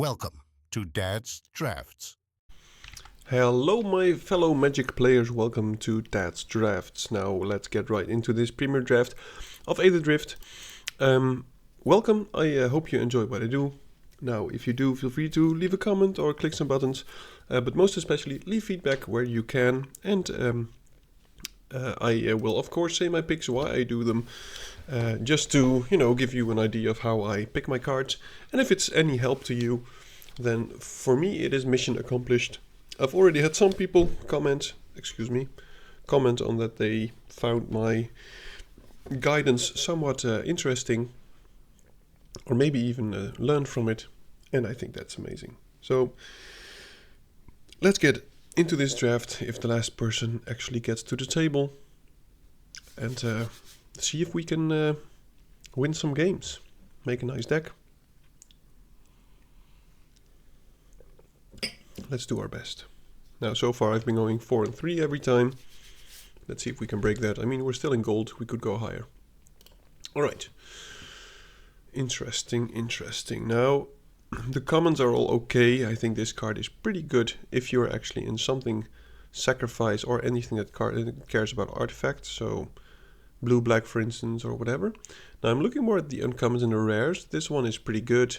Welcome to Dad's Drafts. Hello my fellow Magic players, welcome to Dad's Drafts. Now let's get right into this premier draft of Aetherdrift. Welcome, I hope you enjoy what I do. Now if you do, feel free to leave a comment or click some buttons, but most especially leave feedback where you can, and I will of course say my picks, why I do them, just to, give you an idea of how I pick my cards, and if it's any help to you, then for me it is mission accomplished. I've already had some people comment on that they found my guidance somewhat interesting, or maybe even learned from it, and I think that's amazing. So let's get into this draft if the last person actually gets to the table, and see if we can win some games, make a nice deck. Let's do our best. Now, so far I've been going 4 and 3 every time. Let's see if we can break that. I mean, we're still in gold. We could go higher. All right. Interesting. Now, the commons are all okay. I think this card is pretty good if you're actually in something sacrifice or anything that cares about artifacts. So blue, black, for instance, or whatever. Now, I'm looking more at the uncommons and the rares. This one is pretty good.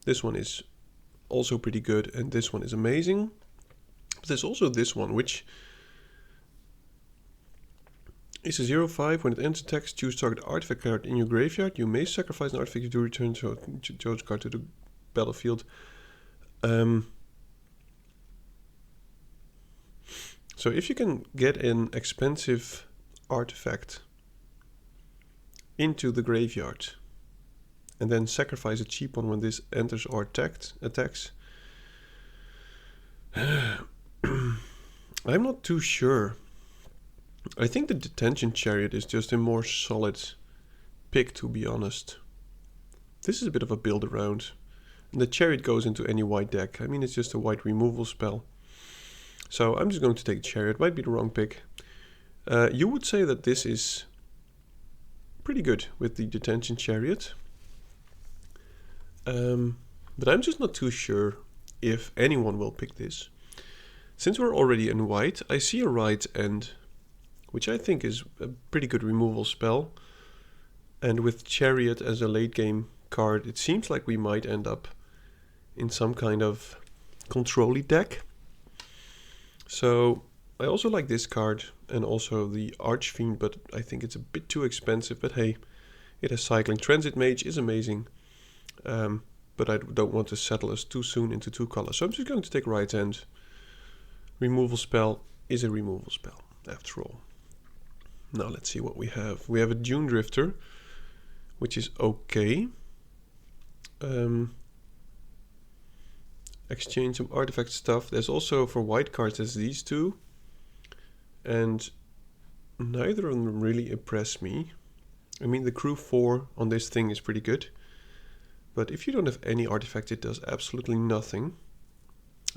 This one is also pretty good, and this one is amazing. But there's also this one, which is a 0/5. When it ends attacks, choose target artifact card in your graveyard. You may sacrifice an artifact to return chosen card to the battlefield. So if you can get an expensive artifact into the graveyard and then sacrifice a cheap one when this enters or attacks. I'm not too sure. I think the Detention Chariot is just a more solid pick, to be honest. This is a bit of a build around. And the Chariot goes into any white deck. I mean, it's just a white removal spell. So I'm just going to take Chariot. Might be the wrong pick. You would say that this is pretty good with the Detention Chariot. But I'm just not too sure if anyone will pick this. Since we're already in white, I see a Right End, which I think is a pretty good removal spell. And with Chariot as a late game card, it seems like we might end up in some kind of control-y deck. So I also like this card and also the Archfiend, but I think it's a bit too expensive. But hey, it has cycling. Transit Mage is amazing. But I don't want to settle us too soon into 2 colors. So I'm just going to take Right Hand. Removal spell is a removal spell, after all. Now let's see what we have. We have a Dune Drifter, which is okay. Exchange some artifact stuff. There's also, for white cards, there's these two. And neither of them really impress me. I mean, the Crew 4 on this thing is pretty good. But if you don't have any artifact, it does absolutely nothing.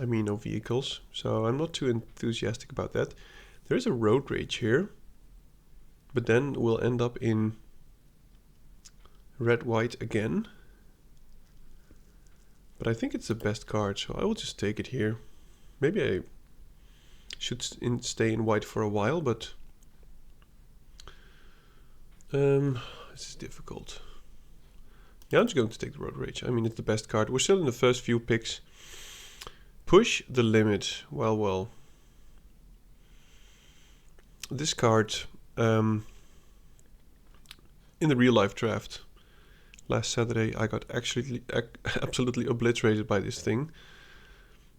I mean, no vehicles. So I'm not too enthusiastic about that. There is a Road Rage here. But then we'll end up in red-white again. But I think it's the best card, so I will just take it here. Maybe I should stay in white for a while, but this is difficult. Yeah, I'm just going to take the Road Rage. I mean, it's the best card. We're still in the first few picks. Push the limit. Well. This card, in the real life draft last Saturday, I got actually absolutely obliterated by this thing.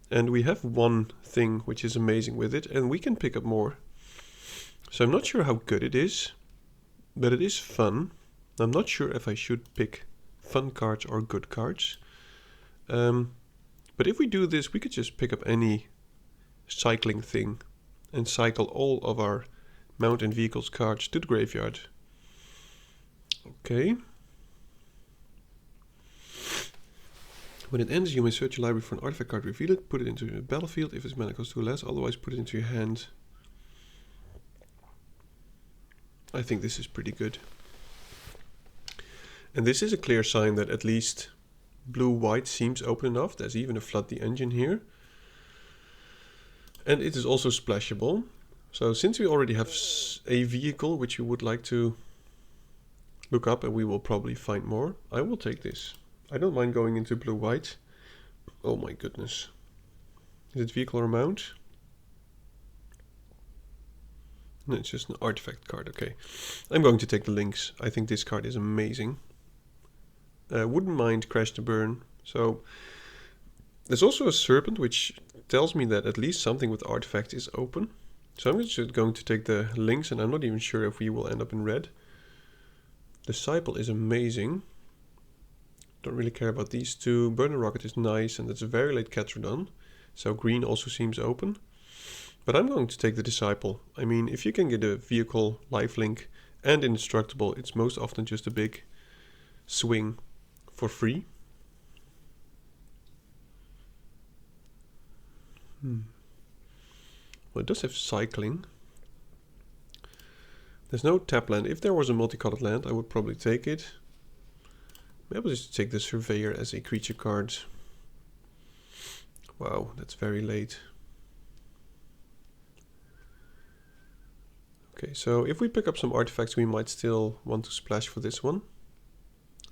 And we have one thing which is amazing with it, and we can pick up more. So I'm not sure how good it is, but it is fun. I'm not sure if I should pick fun cards or good cards. But if we do this, we could just pick up any cycling thing and cycle all of our mount and vehicles cards to the graveyard. Okay. When it ends, you may search your library for an artifact card, reveal it, put it into the battlefield if its mana costs 2 less, otherwise put it into your hand. I think this is pretty good. And this is a clear sign that at least blue-white seems open enough. There's even a flood the engine here. And it is also splashable. So since we already have a vehicle which we would like to look up, and we will probably find more, I will take this. I don't mind going into blue-white. Oh my goodness. Is it vehicle or mount? No, it's just an artifact card. Okay. I'm going to take the Lynx. I think this card is amazing. Wouldn't mind Crash to Burn. So there's also a Serpent, which tells me that at least something with artifact is open. So I'm just going to take the Lynx, and I'm not even sure if we will end up in red. Disciple is amazing. Don't really care about these two. Burner Rocket is nice, and it's a very late Catrodon. So green also seems open. But I'm going to take the Disciple. I mean, if you can get a vehicle, lifelink, and indestructible, it's most often just a big swing for free. Well, it does have cycling. There's no tap land. If there was a multicolored land, I would probably take it. Maybe I'll just take the Surveyor as a creature card. Wow, that's very late. Okay, so if we pick up some artifacts, we might still want to splash for this one.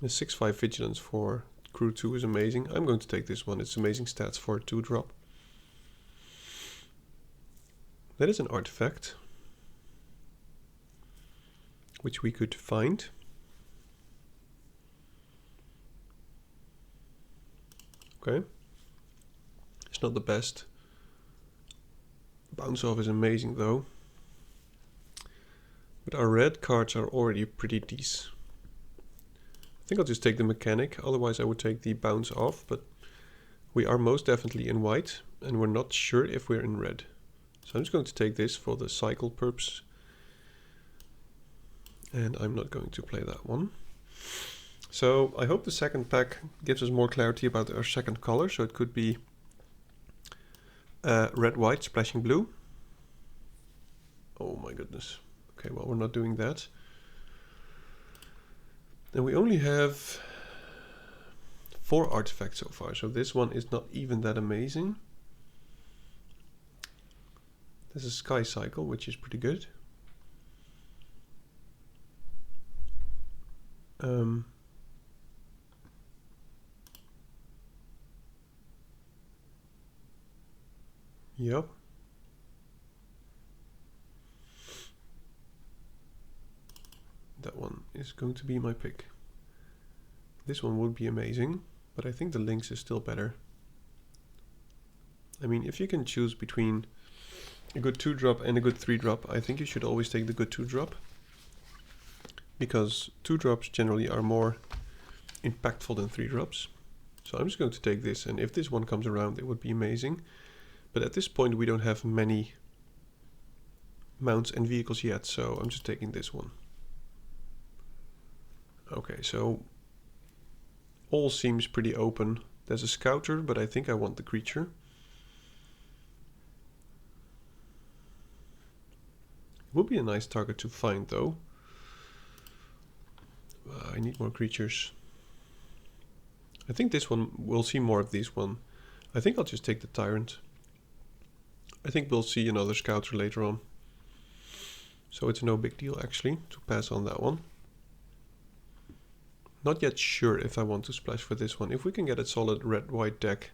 The 6/5 Vigilance for Crew 2 is amazing. I'm going to take this one. It's amazing stats for a 2-drop. That is an artifact, which we could find. Okay. It's not the best. Bounce off is amazing though. But our red cards are already pretty decent. I think I'll just take the Mechanic, otherwise I would take the bounce off, but we are most definitely in white, and we're not sure if we're in red. So I'm just going to take this for the cycle purpose. And I'm not going to play that one. So I hope the second pack gives us more clarity about our second color. So it could be red-white splashing blue. Oh my goodness. Okay, well, we're not doing that. And we only have 4 artifacts so far, so this one is not even that amazing. There's a Sky Cycle, which is pretty good. Yep. That one is going to be my pick. This one would be amazing, but I think the Lynx is still better. I mean, if you can choose between a good 2-drop and a good 3-drop, I think you should always take the good 2-drop. Because 2-drops generally are more impactful than 3-drops. So I'm just going to take this, and if this one comes around, it would be amazing. But at this point we don't have many mounts and vehicles yet, so I'm just taking this one. Okay, so all seems pretty open. There's a Scouter, but I think I want the creature. It would be a nice target to find though. I need more creatures. I think this one, we'll see more of this one. I think I'll just take the Tyrant. I think we'll see another Scouter later on. So it's no big deal actually to pass on that one. Not yet sure if I want to splash for this one. If we can get a solid red-white deck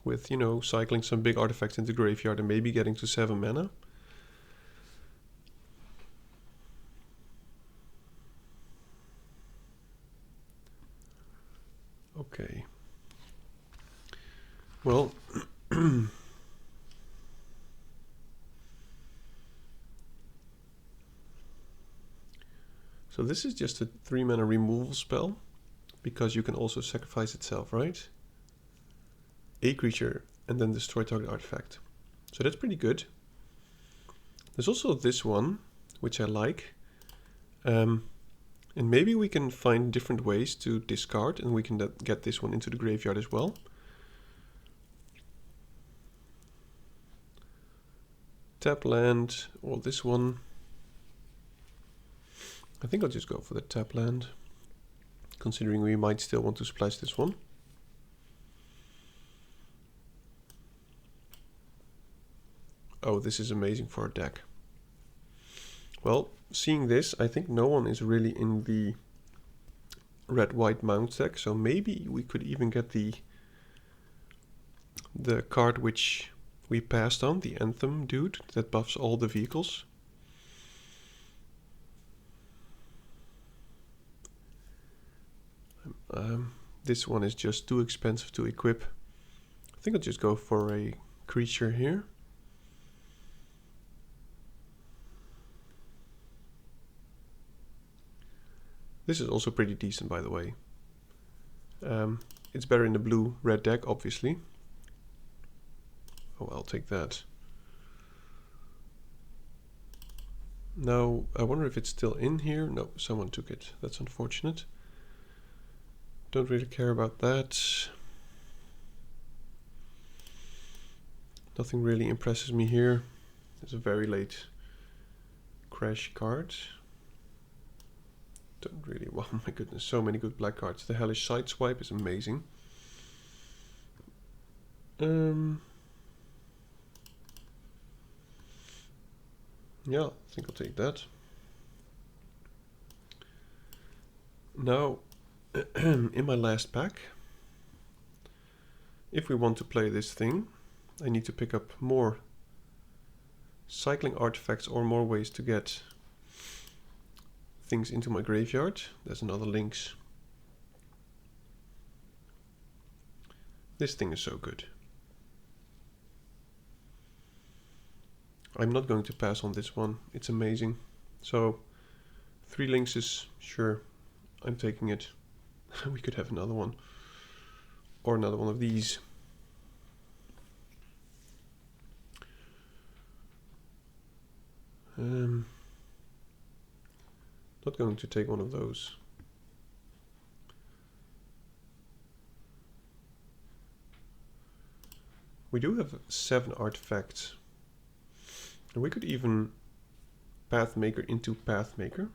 with, you know, cycling some big artifacts into graveyard and maybe getting to 7 mana. Okay. Well, so this is just a 3-mana removal spell, because you can also sacrifice itself, right? A creature and then destroy target artifact. So that's pretty good. There's also this one, which I like. And maybe we can find different ways to discard, and we can get this one into the graveyard as well. Tap land, or this one. I think I'll just go for the tap land. considering we might still want to splash this one. Oh, this is amazing for a deck. Well, seeing this, I think no one is really in the red-white mount deck, so maybe we could even get the card which we passed on, the Anthem dude, that buffs all the vehicles. This one is just too expensive to equip. I think I'll just go for a creature here. This is also pretty decent, by the way. It's better in the blue-red deck, obviously. Oh, I'll take that. Now, I wonder if it's still in here. No, someone took it. That's unfortunate. Don't really care about that. Nothing really impresses me here. There's a very late crash card. Don't really, oh my goodness, so many good black cards. The Hellish Sideswipe is amazing. Yeah, I think I'll take that. Now, in my last pack, if we want to play this thing, I need to pick up more cycling artifacts or more ways to get things into my graveyard. There's another Lynx. This thing is so good. I'm not going to pass on this one. It's amazing. So 3 Lynxes, sure, I'm taking it. We could have another one. Or another one of these. Not going to take one of those. We do have 7 artifacts. And we could even Pathmaker into Pathmaker.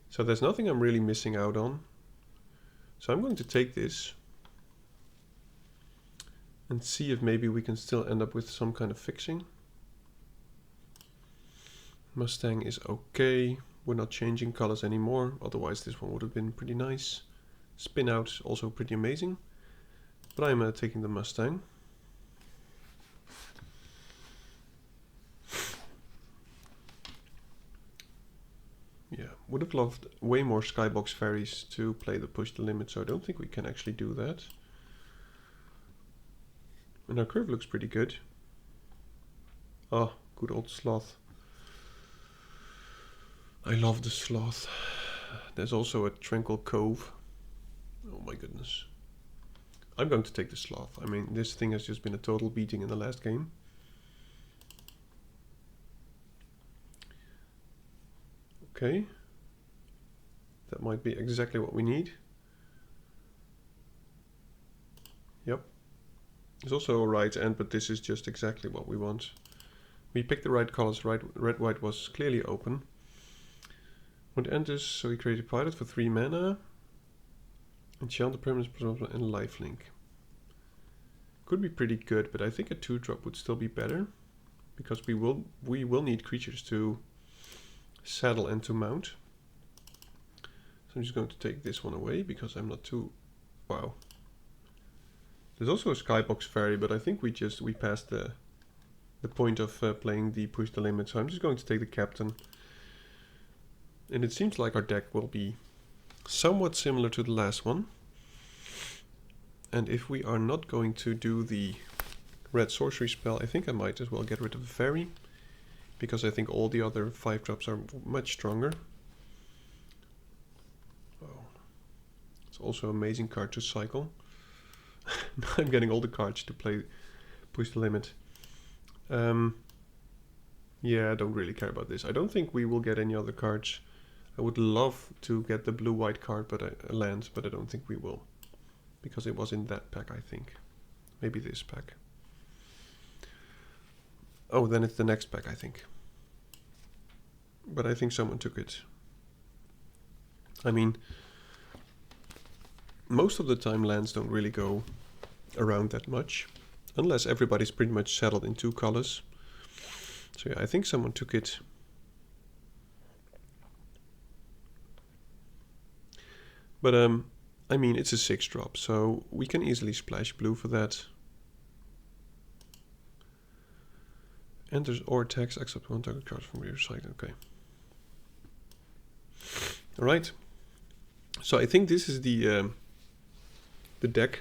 So there's nothing I'm really missing out on. So I'm going to take this and see if maybe we can still end up with some kind of fixing. Mustang is okay. We're not changing colors anymore. Otherwise this one would have been pretty nice. Spin out, also pretty amazing. But I'm taking the Mustang. Yeah, would have loved way more Skybox Fairies to play the Push the Limit, so I don't think we can actually do that. And our curve looks pretty good. Oh, good old Sloth. I love the Sloth. There's also a Tranquil Cove. Oh my goodness. I'm going to take the Sloth. I mean, this thing has just been a total beating in the last game. Okay. That might be exactly what we need. Yep. There's also a right end, but this is just exactly what we want. We picked the right colors, right? Red, white was clearly open. When it enters, so we create a pilot for 3 mana. Enchant the permanent and lifelink. Could be pretty good, but I think a 2-drop would still be better. Because we will need creatures to saddle and to mount. So I'm just going to take this one away because I'm not too... Wow. There's also a Skybox Fairy, but I think we passed the point of playing the Push the Limit. So I'm just going to take the Captain. And it seems like our deck will be somewhat similar to the last one. And if we are not going to do the red sorcery spell, I think I might as well get rid of the fairy. Because I think all the other 5-drops are much stronger. Oh. It's also an amazing card to cycle. I'm getting all the cards to play Push the Limit. Yeah, I don't really care about this. I don't think we will get any other cards. I would love to get the blue-white card, but land, but I don't think we will. Because it was in that pack, I think. Maybe this pack. Oh, then it's the next pack, I think. But I think someone took it. I mean, most of the time lands don't really go around that much, unless everybody's pretty much settled in 2 colors. So yeah, I think someone took it. But I mean, it's a 6-drop, so we can easily splash blue for that. Enters or attacks except 1 target card from your side. Okay. All right. So I think this is the deck.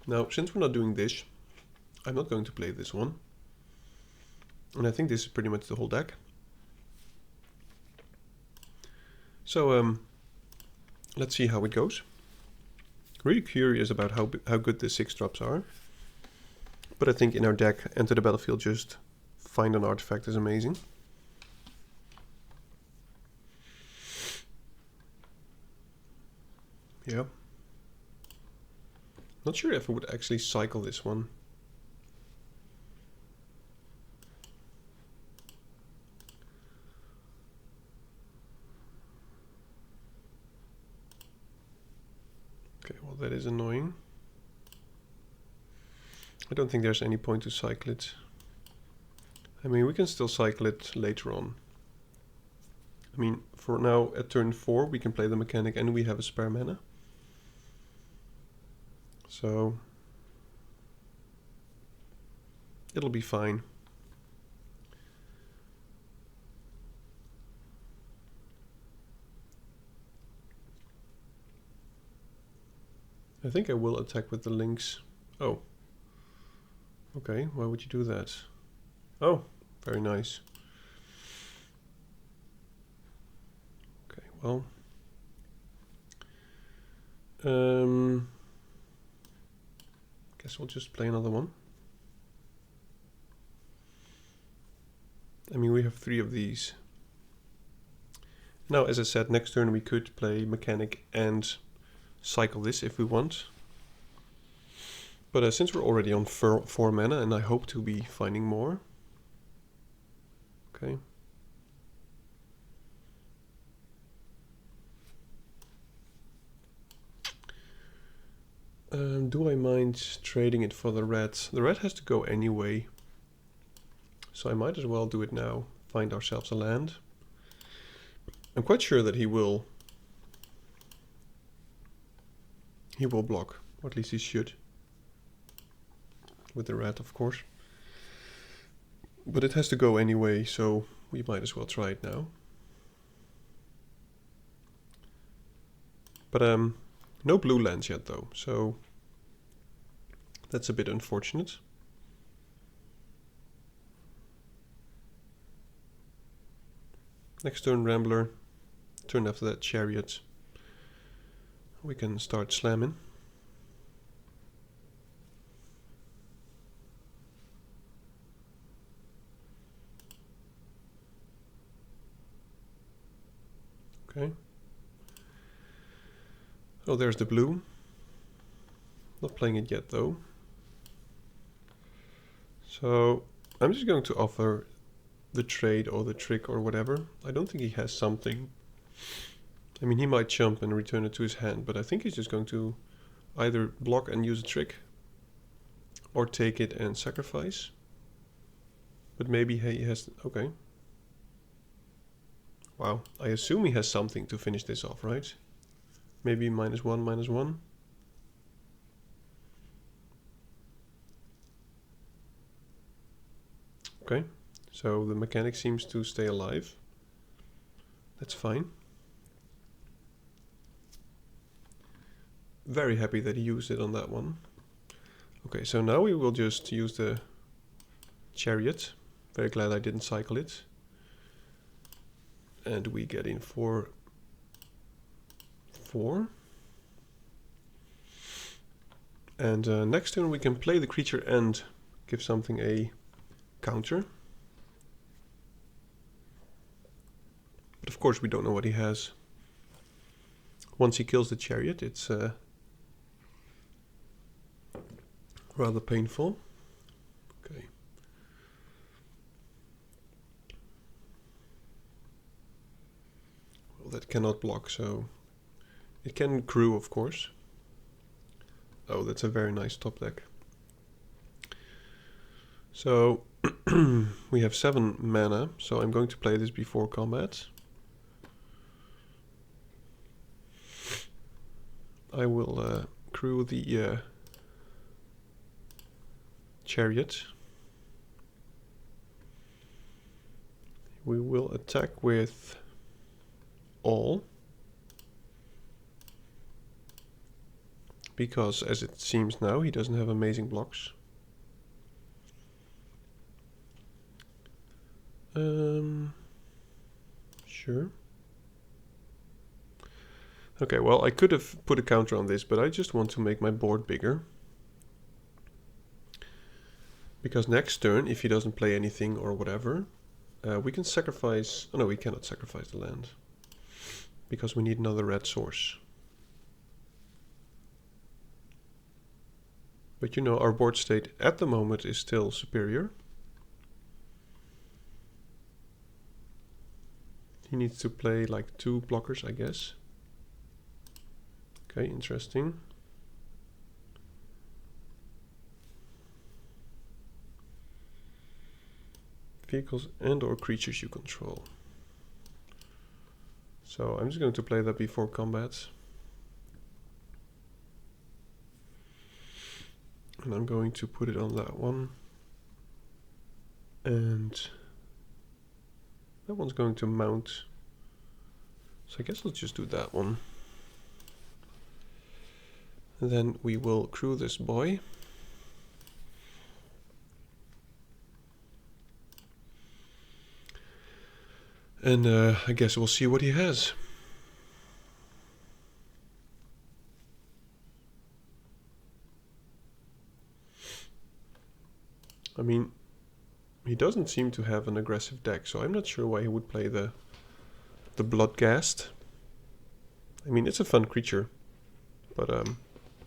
Now, since we're not doing this, I'm not going to play this one. And I think this is pretty much the whole deck. So let's see how it goes. Really curious about how good the 6-drops are. But I think in our deck, enter the battlefield, just find an artifact is amazing. Yeah. Not sure if I would actually cycle this one. Okay, well that is annoying. I don't think there's any point to cycle it. I mean, we can still cycle it later on. I mean, for now, at turn 4, we can play the mechanic and we have a spare mana. So it'll be fine. I think I will attack with the links. Oh. Okay, why would you do that? Oh, very nice. Okay, well. Guess we'll just play another one. I mean, we have 3 of these. Now, as I said, next turn we could play mechanic and cycle this if we want. But since we're already on 4 mana, and I hope to be finding more. Okay. Do I mind trading it for the red? The red has to go anyway. So I might as well do it now. Find ourselves a land. I'm quite sure that he will block. Or at least he should. With the red, of course. But it has to go anyway, so we might as well try it now. But no blue lands yet though, so that's a bit unfortunate. Next turn Rambler, turn after that Chariot. We can start slamming. Okay. Oh, there's the blue. Not playing it yet though. So I'm just going to offer the trade or the trick or whatever. I don't think he has something. I mean, he might jump and return it to his hand, but I think he's just going to either block and use a trick or take it and sacrifice. But maybe he has... Okay. Wow. I assume he has something to finish this off, right? Maybe -1, -1. Okay. So the mechanic seems to stay alive. That's fine. Very happy that he used it on that one. Okay, so now we will just use the Chariot. Very glad I didn't cycle it. And we get in for 4. And next turn we can play the creature and give something a counter. But of course we don't know what he has. Once he kills the Chariot, it's rather painful. Okay. cannot block, so it can crew, of course. Oh, that's a very nice top deck. So we have 7 mana, so I'm going to play this before combat. I will crew the chariot. We will attack with all, because as it seems now, he doesn't have amazing blocks. Sure. Okay, well, I could have put a counter on this, but I just want to make my board bigger. Because next turn, if he doesn't play anything or whatever, we can sacrifice... Oh no, we cannot sacrifice the land. Because we need another red source. But you know, our board state at the moment is still superior. He needs to play like 2 blockers, I guess. Okay, interesting. Vehicles and or creatures you control. So I'm just going to play that before combat. And I'm going to put it on that one. And that one's going to mount. So I guess let's just do that one. And then we will crew this boy. And I guess we'll see what he has. I mean, he doesn't seem to have an aggressive deck, so I'm not sure why he would play the Bloodghast. I mean, it's a fun creature, but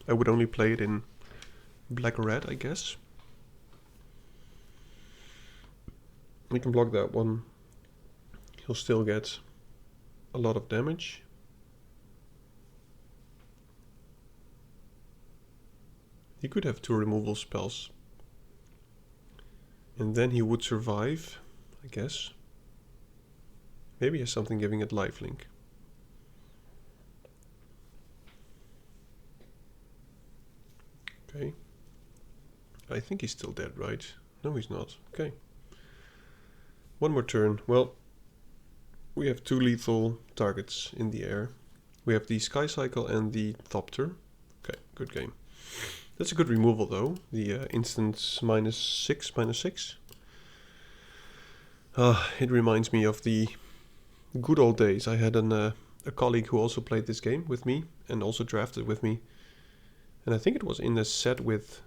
I would only play it in black-red, I guess. We can block that one. He'll still get a lot of damage. He could have 2 removal spells. And then he would survive, I guess. Maybe he has something giving it lifelink. Okay. I think he's still dead, right? No, he's not. Okay. One more turn. Well, we have 2 lethal targets in the air. We have the Sky Cycle and the Thopter. Okay, good game. That's a good removal though. The instant -6/-6. It reminds me of the good old days. I had a colleague who also played this game with me and also drafted with me. And I think it was in a set with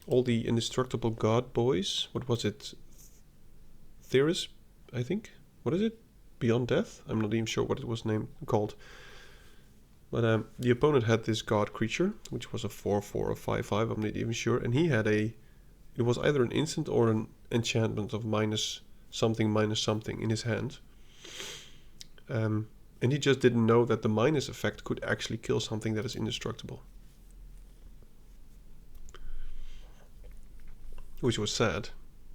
all the indestructible god boys. What was it? Theris, I think. What is it? Beyond Death? I'm not even sure what it was called. But the opponent had this god creature, which was a 4/4 or 5/5, I'm not even sure. And he had it was either an instant or an enchantment of -something -something in his hand. And he just didn't know that the minus effect could actually kill something that is indestructible. Which was sad.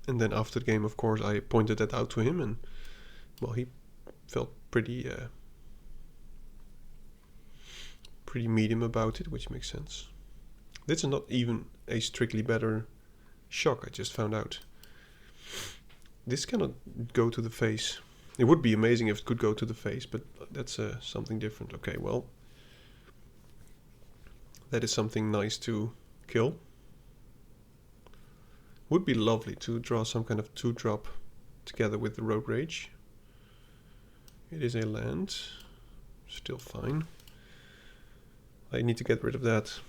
And then after the game, of course, I pointed that out to him, and well, he felt pretty medium about it, which makes sense. This is not even a strictly better shock, I just found out. This cannot go to the face. It would be amazing if it could go to the face, but that's something different. Okay, well, that is something nice to kill. Would be lovely to draw some kind of 2-drop together with the Road Rage. It is a land. Still fine. I need to get rid of that.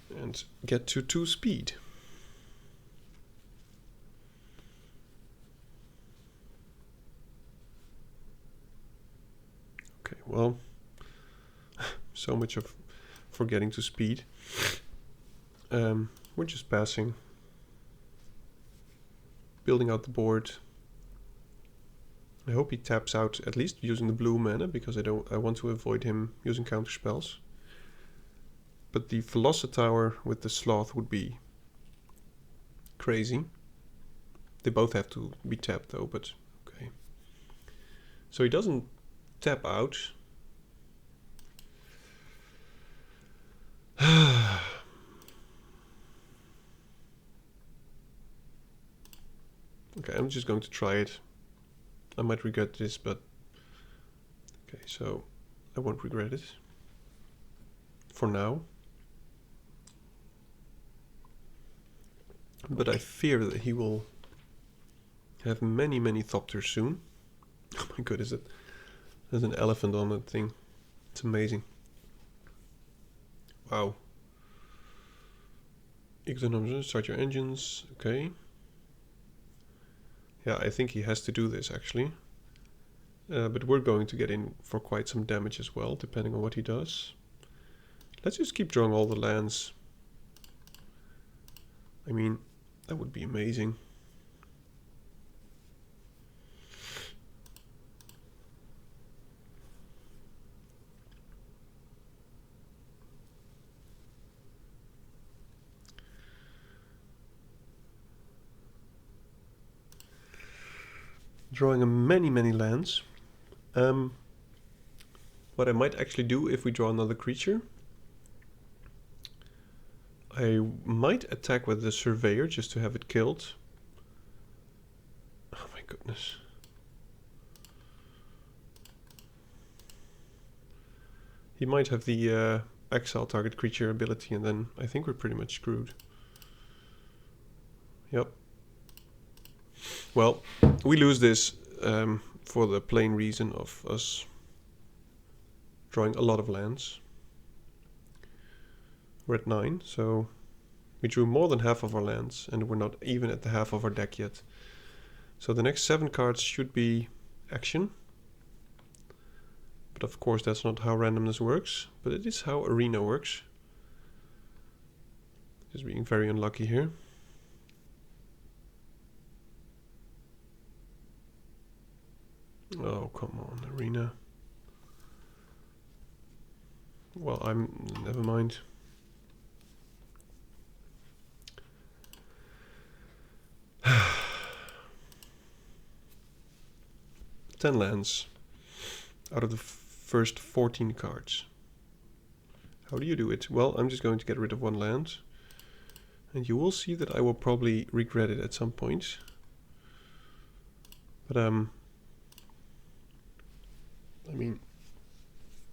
And get to 2 speed. Okay, well, so much for getting to speed. We're just passing. Building out the board. I hope he taps out at least using the blue mana, because I want to avoid him using counter spells. But the Velocitower with the Sloth would be crazy. They both have to be tapped though, but okay. So he doesn't tap out. Okay, I'm just going to try it. I might regret this, but okay, so I won't regret it for now. But I fear that he will have many Thopters soon. Oh my goodness, there's an elephant on that thing. It's amazing. Wow. Start your engines. Okay. Yeah, I think he has to do this actually. But we're going to get in for quite some damage as well, depending on what he does. Let's just keep drawing all the lands. I mean, that would be amazing. Drawing many lands. What I might actually do if we draw another creature, I might attack with the Surveyor just to have it killed. Oh my goodness. He might have the exile target creature ability, and then I think we're pretty much screwed. Yep. Well, we lose this for the plain reason of us drawing a lot of lands. We're at 9, so we drew more than half of our lands, and we're not even at the half of our deck yet. So the next 7 cards should be action. But of course that's not how randomness works, but it is how Arena works. Just being very unlucky here. Oh, come on, Arena. Well, never mind. Ten lands out of the first 14 cards. How do you do it? Well, I'm just going to get rid of 1 land. And you will see that I will probably regret it at some point. But I mean,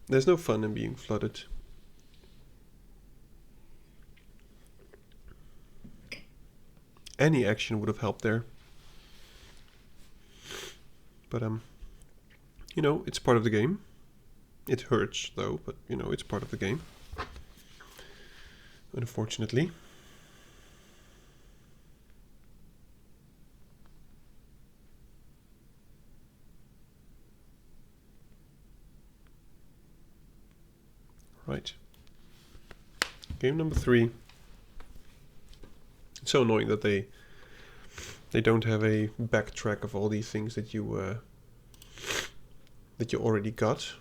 there's no fun in being flooded. Any action would have helped there. But you know, it's part of the game. It hurts though, but you know, it's part of the game. Unfortunately. Right. Game number 3. It's so annoying that they don't have a backtrack of all these things that you already got.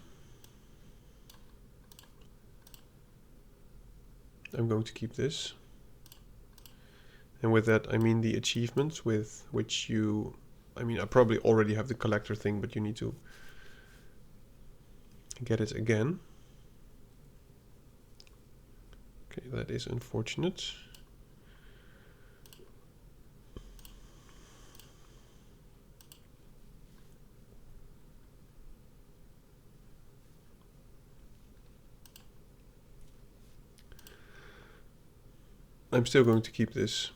I'm going to keep this. And with that, I mean the achievements with which you... I mean, I probably already have the collector thing, but you need to get it again. Okay, that is unfortunate. I'm still going to keep this.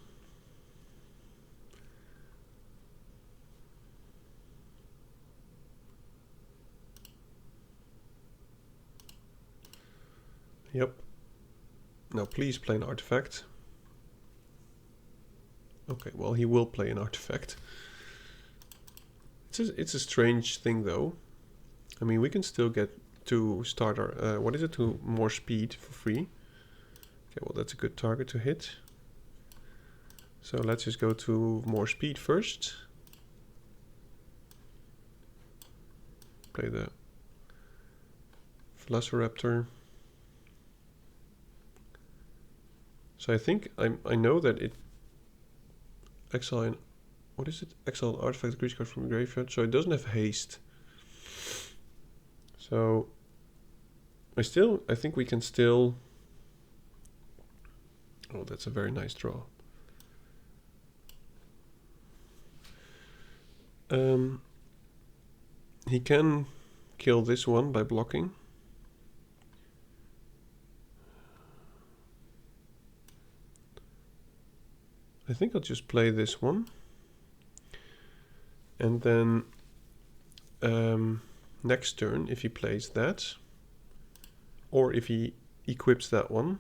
Yep. Now please play an artifact. Okay, well he will play an artifact. It's a strange thing though. I mean, we can still get to start our, what is it, to more speed for free. Okay, well that's a good target to hit. So let's just go to more speed first. play the Velociraptor. So I think I know that it exile, what is it? Exile an artifact creature card from the graveyard. So it doesn't have haste. So I think we can still. Oh, that's a very nice draw. He can kill this one by blocking. I think I'll just play this one. And then next turn, if he plays that, or if he equips that one,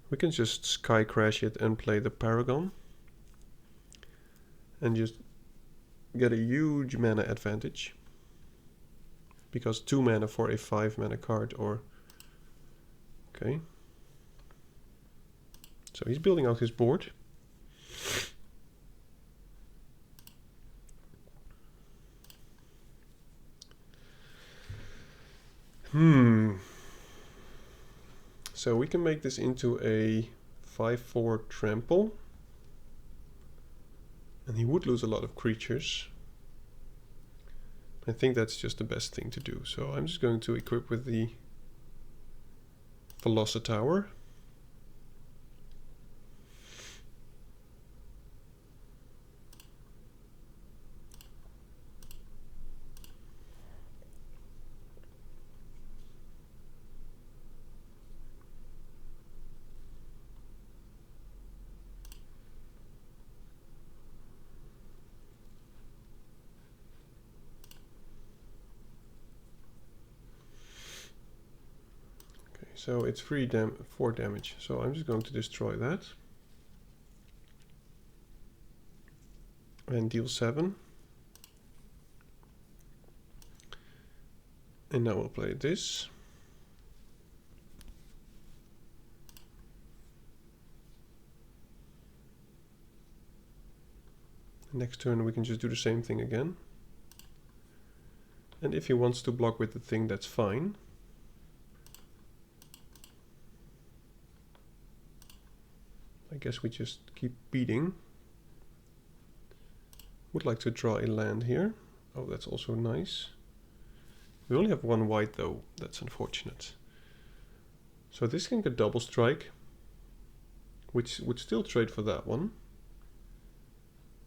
we can just Sky Crash it and play the Paragon. And just get a huge mana advantage. Because 2 mana for a 5 mana card, or... Okay. So he's building out his board. So we can make this into a 5/4 trample. And he would lose a lot of creatures. I think that's just the best thing to do. So I'm just going to equip with the Velocitower. So it's 4 damage. So I'm just going to destroy that. And deal 7. And now we'll play this. Next turn we can just do the same thing again. And if he wants to block with the thing, that's fine. I guess we just keep beating. Would like to draw a land here. Oh, that's also nice. We only have 1 white though. That's unfortunate. So this can get double strike, which would still trade for that one.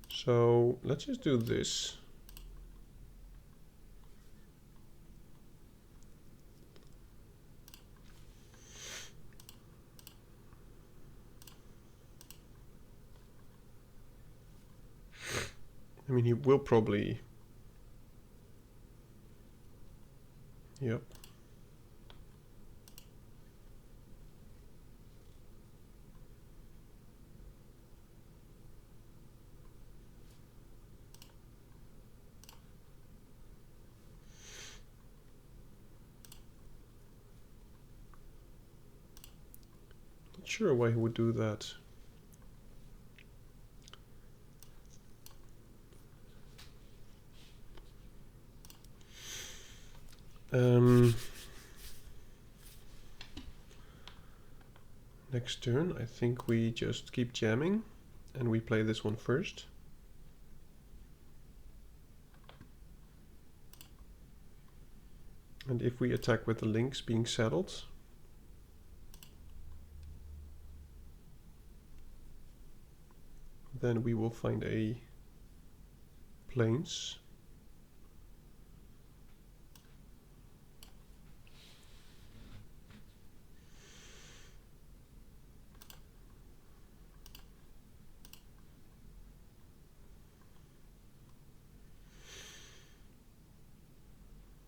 So let's just do this. I mean, he will probably... Yep. Not sure why he would do that. Next turn, I think we just keep jamming and we play this one first. And if we attack with the links being saddled, then we will find a plains.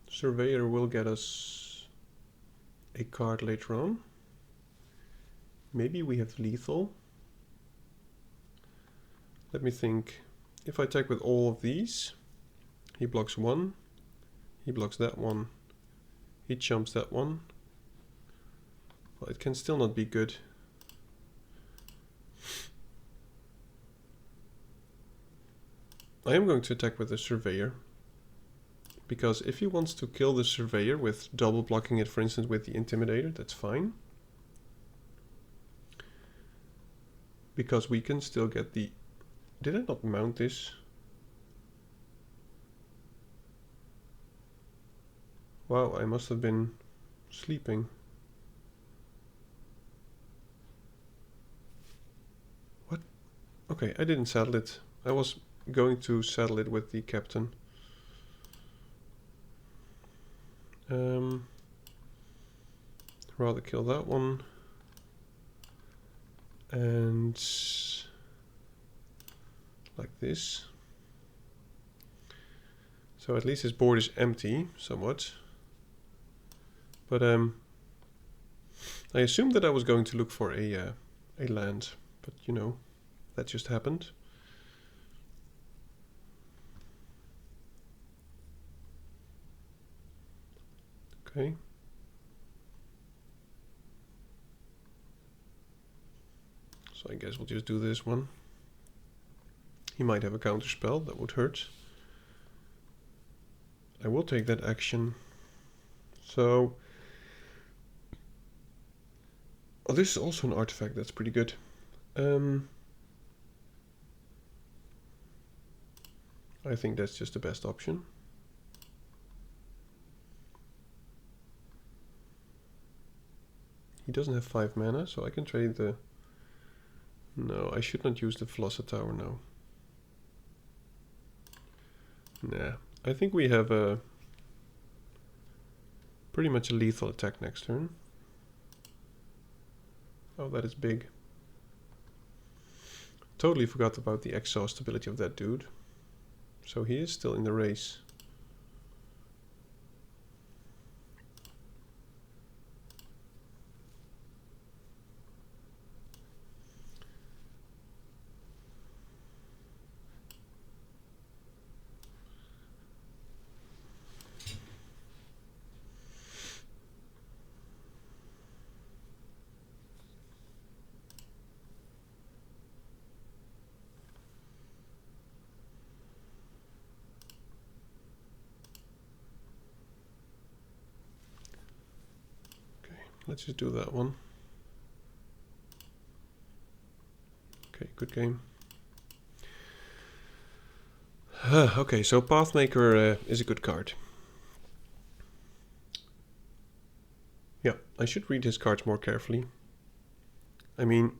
Surveyor will get us a card later on. Maybe we have lethal. Let me think. If I attack with all of these, he blocks 1, he blocks that one, he chumps that one. Well, it can still not be good. I am going to attack with the Surveyor. Because if he wants to kill the Surveyor with double blocking it, for instance, with the Intimidator, that's fine. Because we can still get the... Did I not mount this? Wow, I must have been sleeping. What? Okay, I didn't saddle it. I was going to saddle it with the captain. Rather kill that one. And like this. So at least his board is empty, somewhat. But I assumed that I was going to look for a land, but you know, that just happened. Okay. So I guess we'll just do this one. He might have a counter spell, that would hurt. I will take that action. So... Oh, this is also an artifact, that's pretty good. I think that's just the best option. He doesn't have 5 mana, so I can trade the... No, I should not use the Philosopher Tower now. Nah, I think we have a... pretty much a lethal attack next turn. Oh, that is big. Totally forgot about the exhaust ability of that dude. So he is still in the race. Let's just do that one. Okay, good game. Okay, so Pathmaker is a good card. Yeah, I should read his cards more carefully. I mean,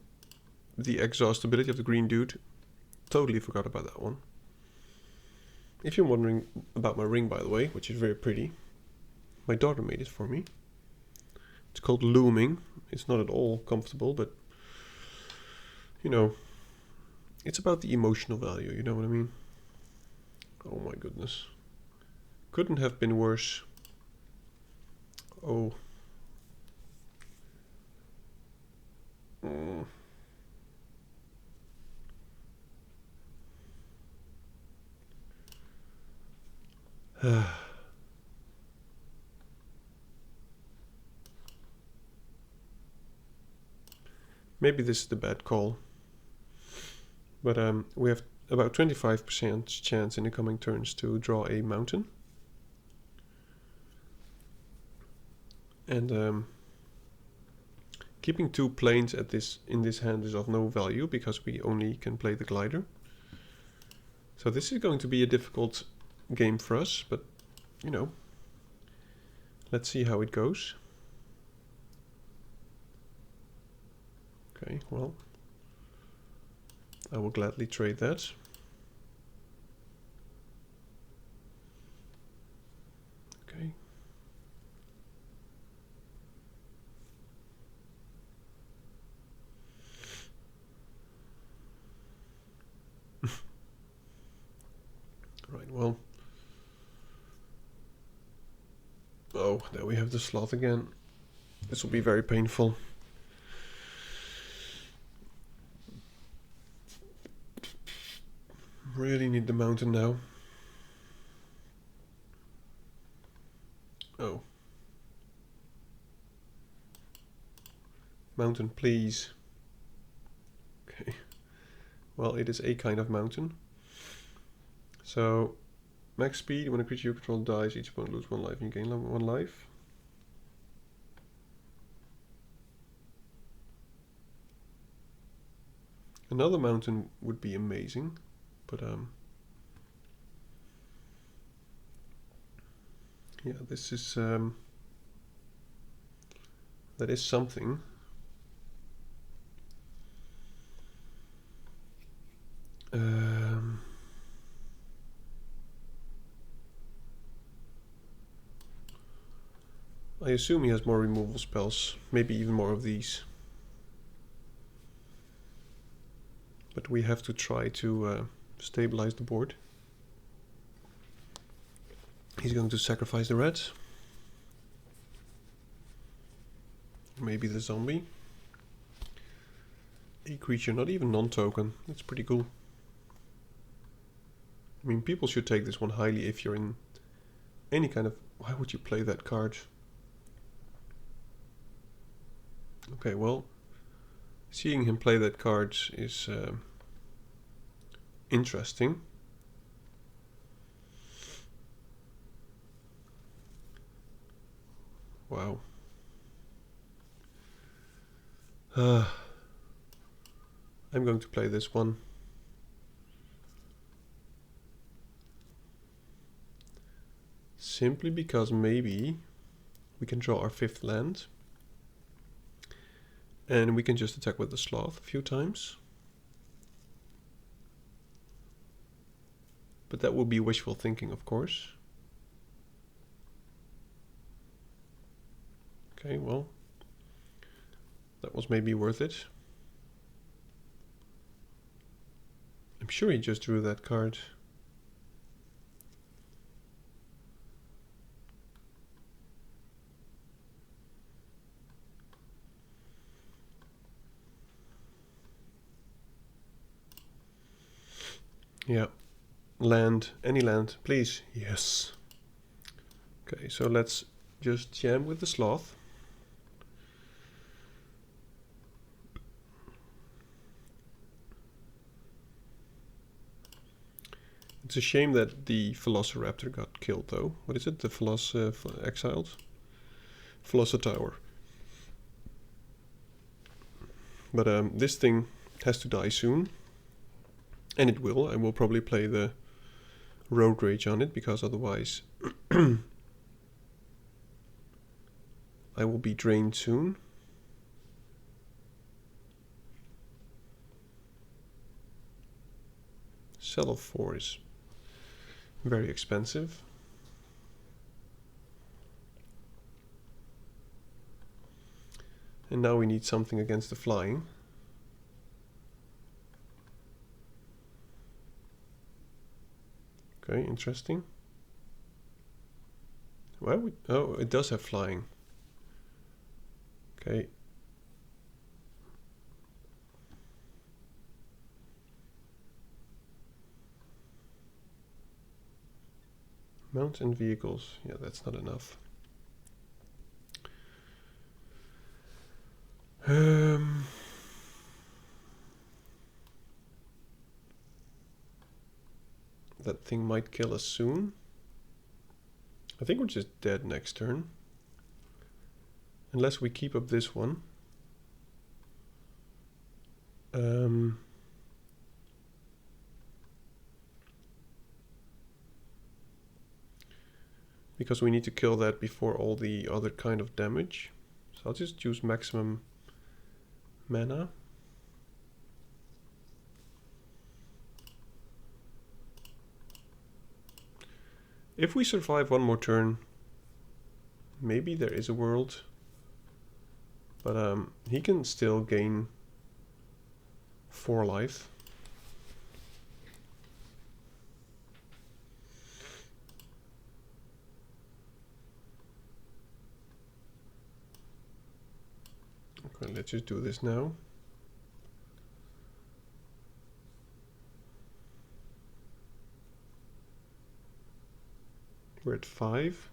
the exhaust ability of the green dude, totally forgot about that one. If you're wondering about my ring, by the way, which is very pretty, my daughter made it for me. It's called Looming. It's not at all comfortable, but you know, it's about the emotional value, you know what I mean? Oh my goodness. Couldn't have been worse. Oh. Maybe this is the bad call. But we have about 25% chance in the coming turns to draw a mountain. And keeping 2 planes at in this hand is of no value because we only can play the glider. So this is going to be a difficult game for us, but you know, let's see how it goes. Okay, well, I will gladly trade that. Okay. Right, well. Oh, there we have the slot again. This will be very painful. Really need the mountain now. Oh. Mountain, please. Okay. Well, it is a kind of mountain. So Max speed, when a creature you control dies, each opponent loses 1 life and you gain 1 life. Another mountain would be amazing, but yeah, this is that is something. I assume he has more removal spells, maybe even more of these. But we have to try to stabilize the board. He's going to sacrifice the red. Maybe the zombie. A creature, not even non-token. That's pretty cool. I mean, people should take this one highly if you're in any kind of... Why would you play that card? Okay, well, seeing him play that card is interesting. Wow. I'm going to play this one. Simply because maybe we can draw our 5th land. And we can just attack with the sloth a few times. But that will be wishful thinking, of course. Okay, well, that was maybe worth it. I'm sure he just drew that card. Yeah, land, any land, please. Yes. Okay, so let's just jam with the sloth. It's a shame that the Velociraptor got killed, though. What is it? The exiled? Velocitower. But this thing has to die soon. And it will. I will probably play the Road Rage on it, because otherwise I will be drained soon. Cell of 4 is very expensive. And now we need something against the flying. Okay, interesting. Why would... Oh, it does have flying. Okay. Mountain vehicles. Yeah, that's not enough. That thing might kill us soon. I think we're just dead next turn. Unless we keep up this one. Because we need to kill that before all the other kind of damage. So I'll just use maximum mana. If we survive one more turn, maybe there is a world. But he can still gain 4 life. Okay, let's just do this now. We're at 5.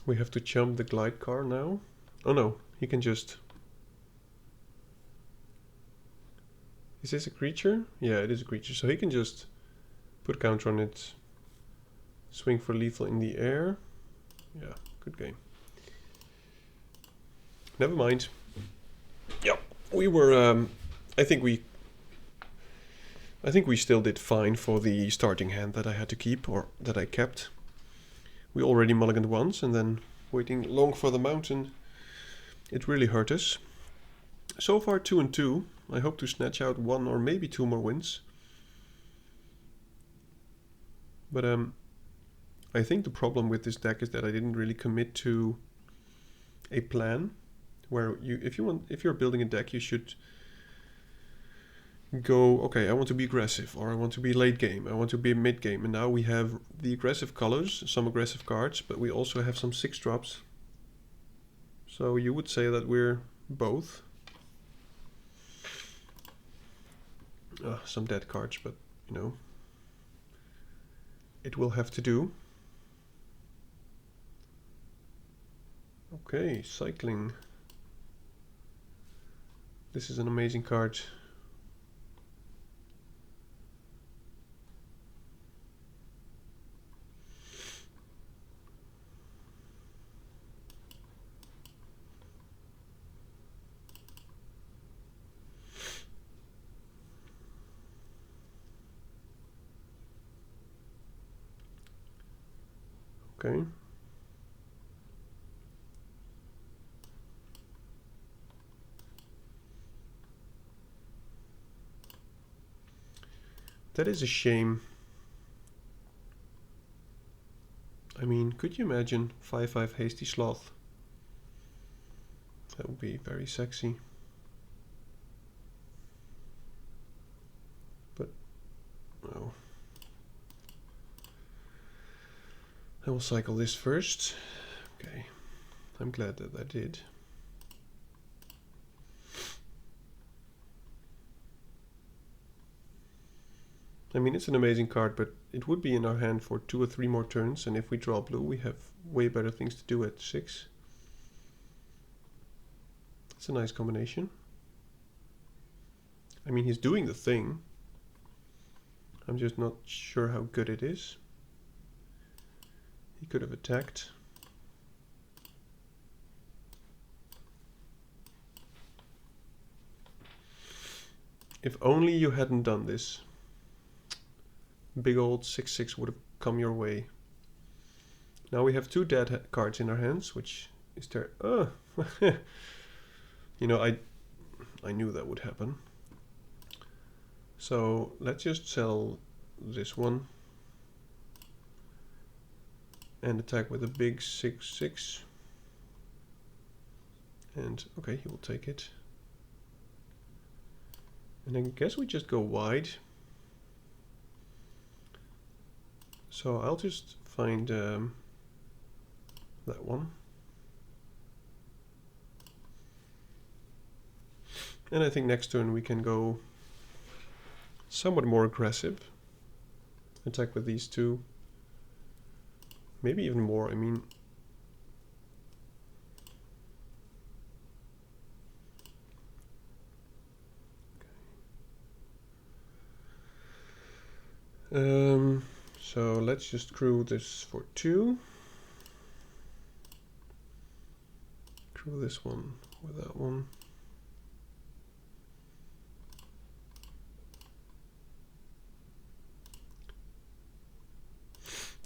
We have to jump the glide car now. Oh no, he can just... Is this a creature? Yeah, it is a creature. So he can just Put a counter on it. Swing for lethal in the air. Yeah, good game. Never mind. Yep, we were. I think we still did fine for the starting hand that I had to keep, or that I kept. We already mulliganed once, and then waiting long for the mountain, it really hurt us. So far 2-2. I hope to snatch out 1 or maybe 2 more wins. But I think the problem with this deck is that I didn't really commit to a plan where if you're building a deck, you should go, okay, I want to be aggressive, or I want to be late game, I want to be mid game. And now we have the aggressive colors, some aggressive cards, but we also have some 6-drops. So you would say that we're both. Some dead cards, but you know, it will have to do. Okay, cycling. This is an amazing card. Okay. That is a shame. I mean, could you imagine 5/5 Hasty Sloth? That would be very sexy. But, no. I will cycle this first. Okay. I'm glad that I did. I mean, it's an amazing card, but it would be in our hand for 2 or 3 more turns, and if we draw blue, we have way better things to do at 6. It's a nice combination. I mean, he's doing the thing. I'm just not sure how good it is. He could have attacked. If only you hadn't done this. Big old 6/6 would have come your way. Now we have 2 dead cards in our hands, which is terrible. You know, I knew that would happen. So let's just sell this one and attack with a big 6/6. And okay, he will take it. And I guess we just go wide. So I'll just find that one. And I think next turn we can go somewhat more aggressive. Attack with these 2. Maybe even more, I mean. So let's just crew this for 2. Crew this one with that one.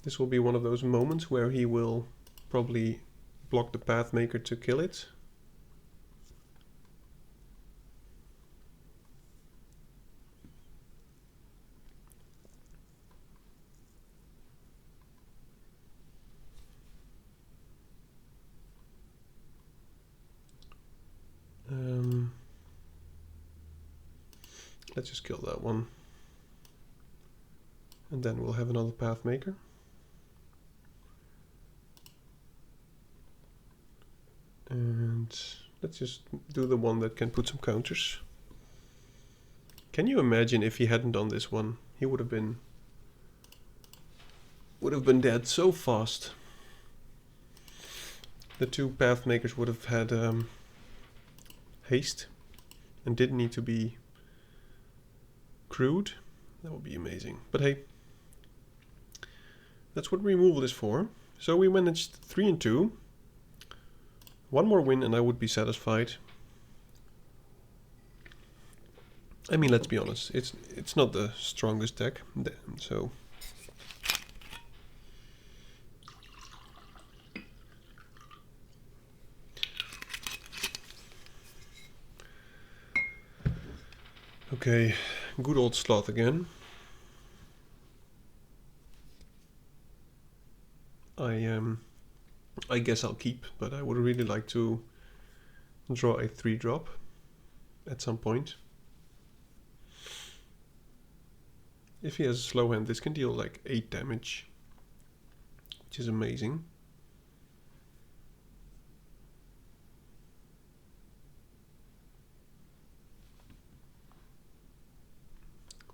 This will be one of those moments where he will probably block the Pathmaker to kill it. Let's just kill that one. And then we'll have another Pathmaker. And let's just do the one that can put some counters. Can you imagine if he hadn't done this one? He would have been dead so fast. The 2 Pathmakers would have had haste and didn't need to be crewed. That would be amazing. But hey, That's what removal is for. So we managed 3 and 2. One more win and I would be satisfied. I mean, let's be honest, it's not the strongest deck, so... Okay, good old Sloth again. I guess I'll keep, but I would really like to draw a 3-drop at some point. If he has a slow hand, this can deal like 8 damage, which is amazing.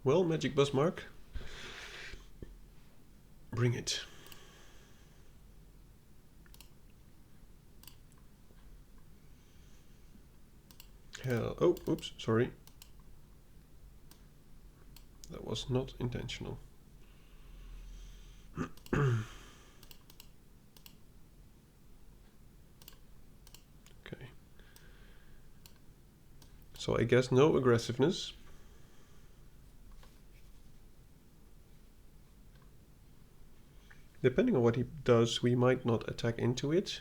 Well, Magic Buzzmark, bring it. Hell, oh, oops, sorry. That was not intentional. Okay. So I guess no aggressiveness. Depending on what he does, we might not attack into it.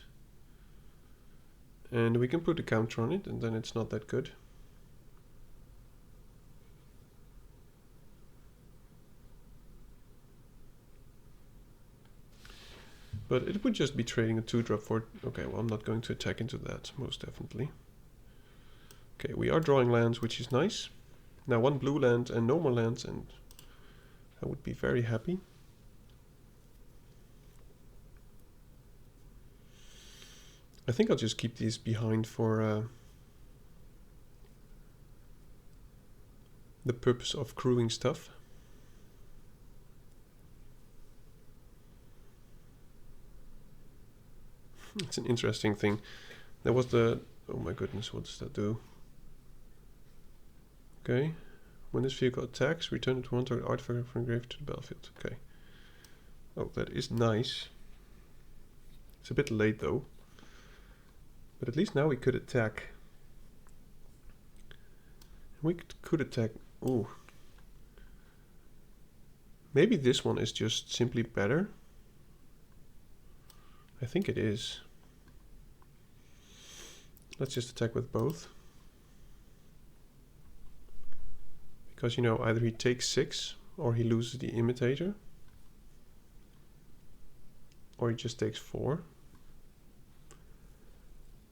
And we can put a counter on it, and then it's not that good. But it would just be trading a 2-drop for... Okay, well, I'm not going to attack into that, most definitely. Okay, we are drawing lands, which is nice. Now 1 blue land and no more lands, and I would be very happy. I think I'll just keep these behind for the purpose of crewing stuff. It's an interesting thing. There was the... Oh my goodness, what does that do? Okay. When this vehicle attacks, return it to one target artifact from grave to the battlefield. Okay. Oh, that is nice. It's a bit late though. But at least now we could attack. We could attack... Ooh. Maybe this one is just simply better. I think it is. Let's just attack with both. Because, you know, either he takes 6 or he loses the imitator. Or he just takes 4.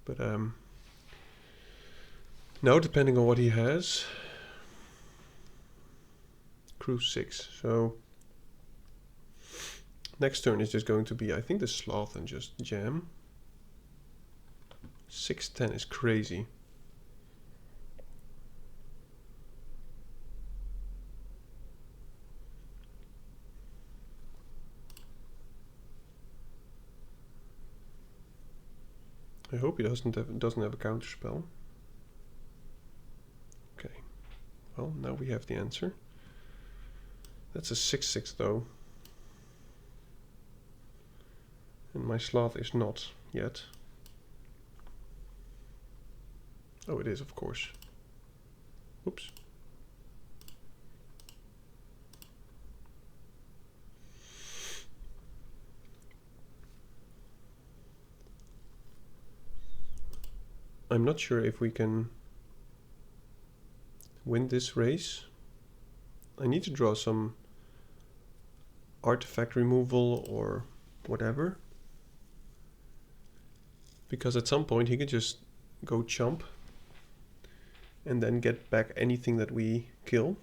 But now depending on what he has, crew 6. So next turn is just going to be, I think, the Sloth and just jam. 6-10 is crazy. I hope he doesn't have a counter spell. Okay. Well, now we have the answer. That's a 6-6 though. And my Sloth is not yet. Oh, it is, of course. Oops. I'm not sure if we can win this race. I need to draw some artifact removal or whatever. Because at some point he could just go chump and then get back anything that we kill.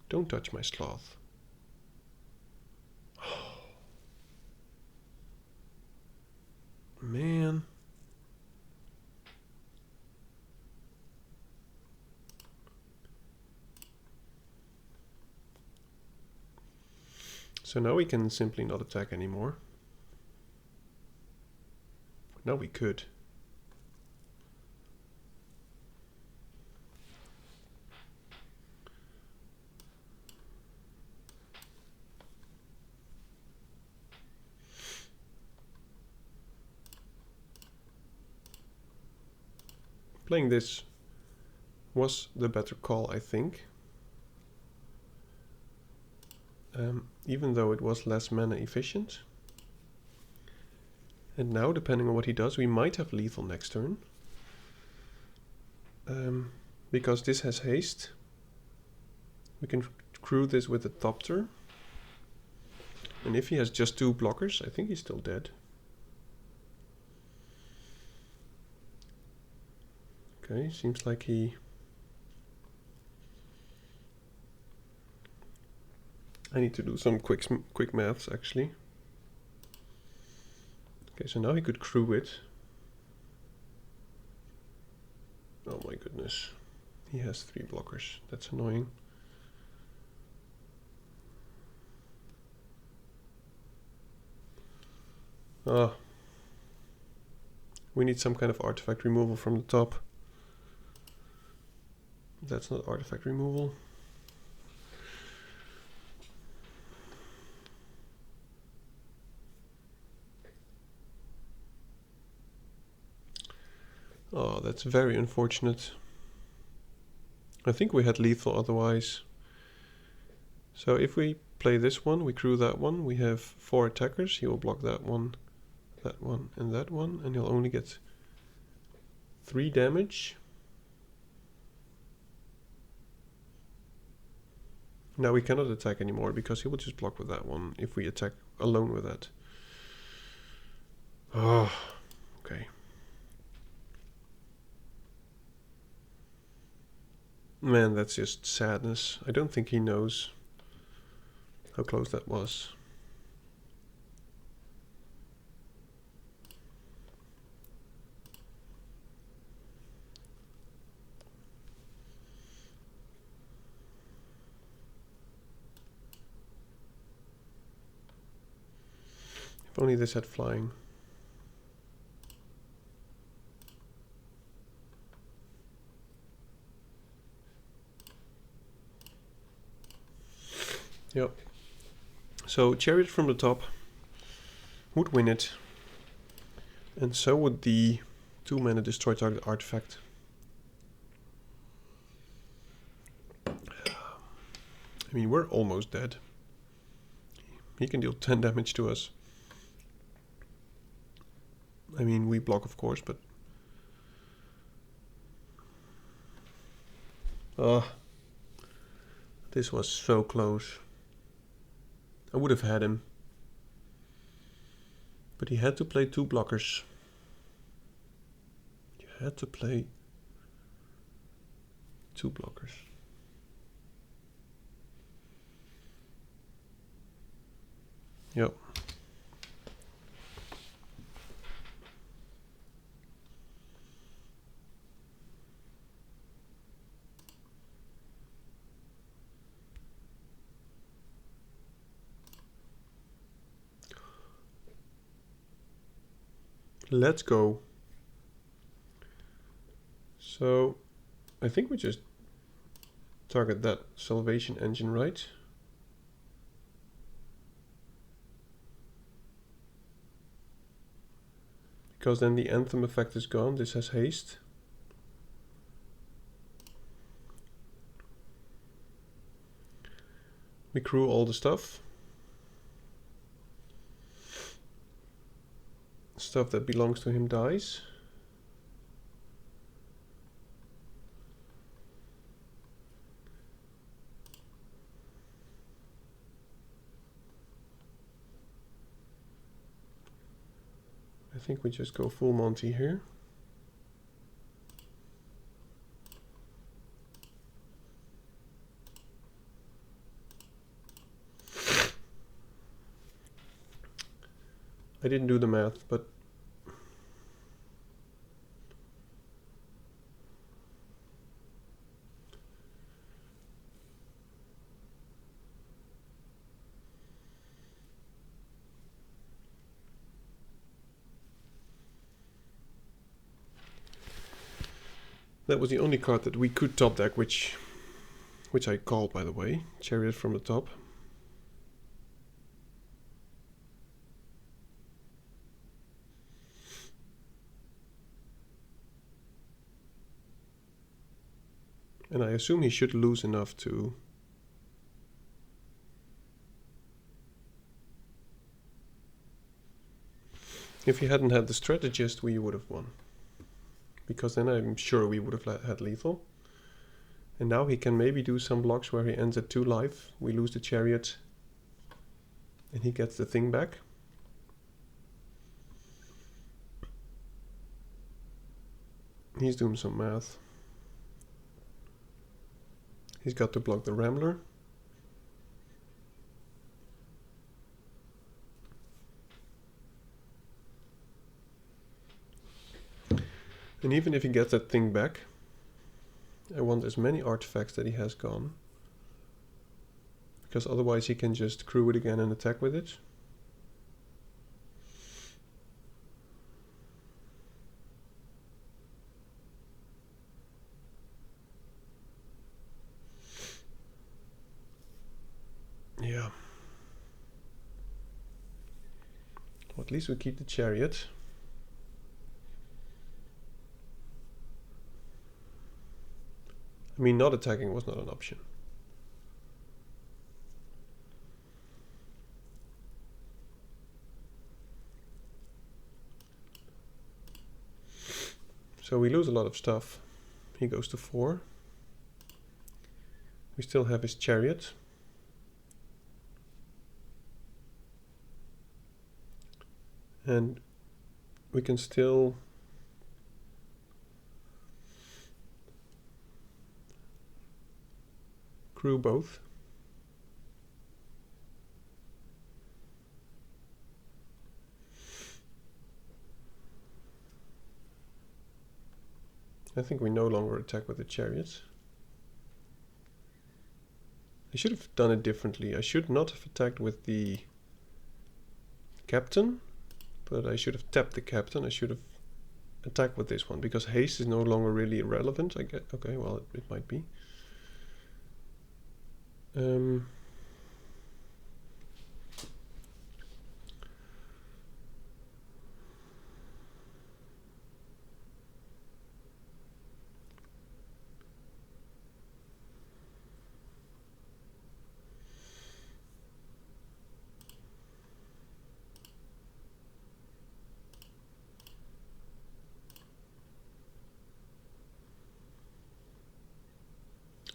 Don't touch my Sloth. Man. So now we can simply not attack anymore. Now we could. Playing this was the better call, I think. Even though it was less mana efficient. And now, depending on what he does, we might have lethal next turn. Because this has haste. We can crew this with a Thopter. And if he has just 2 blockers, I think he's still dead. Okay, seems like he... I need to do some quick maths, actually. Okay, so now he could crew it. Oh my goodness. He has 3 blockers. That's annoying. Ah. We need some kind of artifact removal from the top. That's not artifact removal. Oh, that's very unfortunate. I think we had lethal otherwise. So if we play this one, we crew that one, we have 4 attackers. He will block that one, and that one, and he'll only get 3 damage. Now we cannot attack anymore because he will just block with that one if we attack alone with that. Oh, okay. Man, that's just sadness. I don't think he knows how close that was. If only this had flying. Yep. So Chariot from the top would win it. And so would the 2 mana destroy target artifact. I mean, we're almost dead. He can deal 10 damage to us. I mean, we block, of course, but... this was so close. I would have had him. But he had to play 2 blockers. You had to play 2 blockers. Yep. Let's go. So, I think we just target that salvation engine, right? Because then the anthem effect is gone. This has haste. We crew all the stuff. Stuff that belongs to him dies. I think we just go full Monty here. I didn't do the math, but that was the only card that we could top deck, which I called, by the way. Chariot from the top. And I assume he should lose enough to... If he hadn't had the strategist, we would have won. Because then I'm sure we would have had lethal. And now he can maybe do some blocks where he ends at 2 life. We lose the chariot. And he gets the thing back. He's doing some math. He's got to block the Rambler. And even if he gets that thing back, I want as many artifacts that he has gone. Because otherwise he can just crew it again and attack with it. Yeah. Well, at least we keep the chariot. I mean, not attacking was not an option. So we lose a lot of stuff. He goes to 4. We still have his chariot. And we can still crew both. I think we no longer attack with the chariots. I should have done it differently. I should not have attacked with the captain, but I should have tapped the captain. I should have attacked with this one, because haste is no longer really relevant. I get, okay, well, it might be.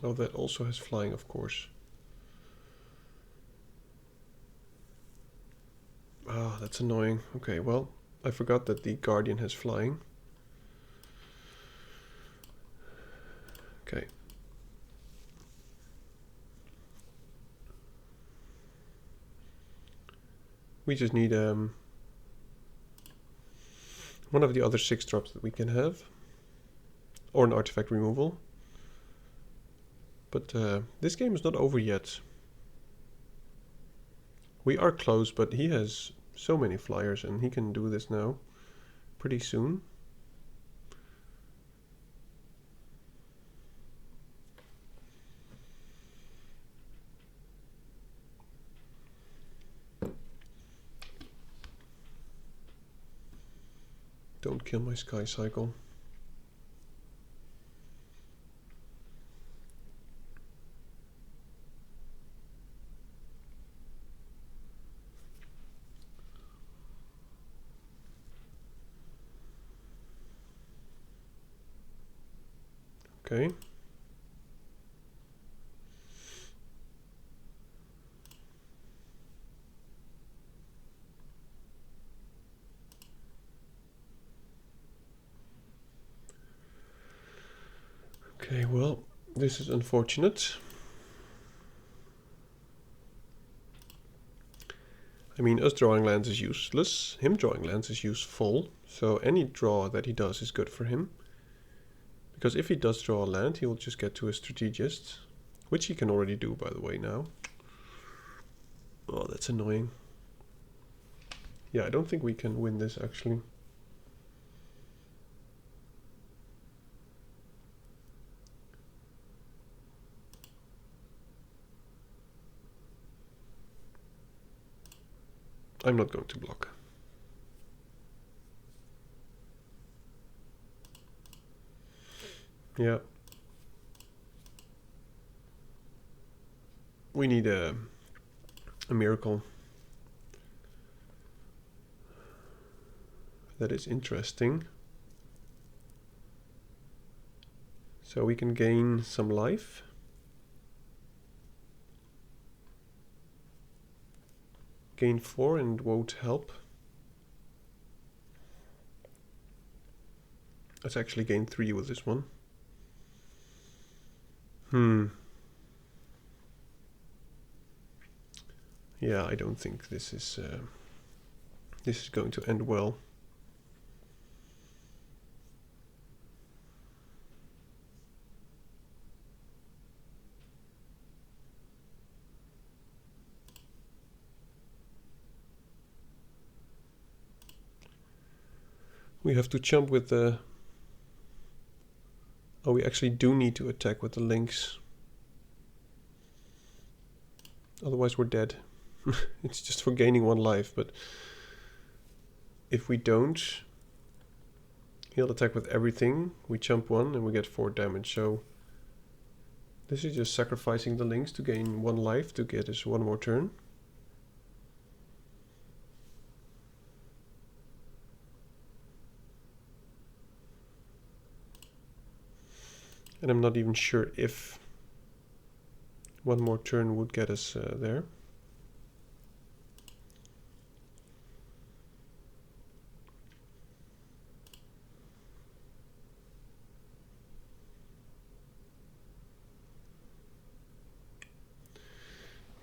Oh, that also has flying, of course. Ah, that's annoying. Okay, well, I forgot that the Guardian has flying. Okay. We just need one of the other 6 drops that we can have, or an artifact removal. But this game is not over yet. We are close, but he has so many flyers and he can do this now pretty soon. Don't kill my sky cycle. Okay. Okay, well, this is unfortunate. I mean, us drawing lands is useless. Him drawing lands is useful. So any draw that he does is good for him. Because if he does draw a land, he will just get to a strategist. Which he can already do, by the way, now. Oh, that's annoying. Yeah, I don't think we can win this, actually. I'm not going to block. Yeah. We need a miracle. That is interesting. So we can gain some life. Gain 4 and won't help. Let's actually gain 3 with this one. Yeah, I don't think this is going to end well. We have to jump with the... Oh, we actually do need to attack with the links. Otherwise we're dead. It's just for gaining 1 life, but if we don't, he'll attack with everything. We jump 1 and we get 4 damage, so this is just sacrificing the links to gain 1 life to get us 1 more turn. And I'm not even sure if 1 more turn would get us there.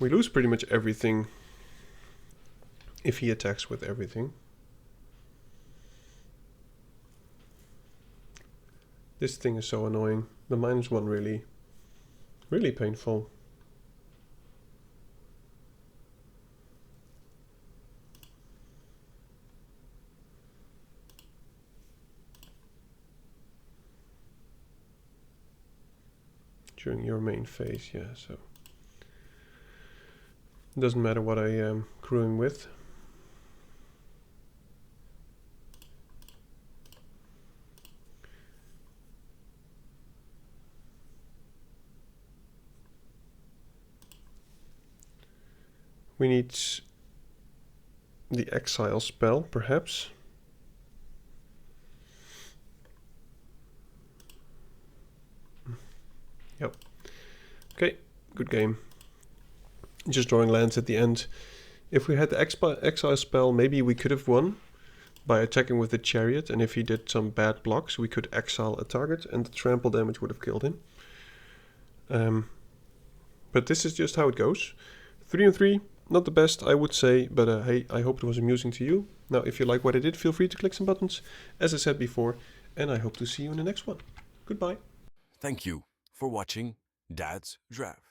We lose pretty much everything if he attacks with everything. This thing is so annoying. The -1 really painful. During your main phase, yeah, so it doesn't matter what I am crewing with. We need the exile spell, perhaps. Yep. Okay, good game. Just drawing lands at the end. If we had the exile spell, maybe we could have won by attacking with the chariot, and if he did some bad blocks, we could exile a target and the trample damage would have killed him. But this is just how it goes. 3 and 3, not the best, I would say, but hey, I hope it was amusing to you. Now, if you like what I did, feel free to click some buttons, as I said before, and I hope to see you in the next one. Goodbye. Thank you for watching Dad's Draft.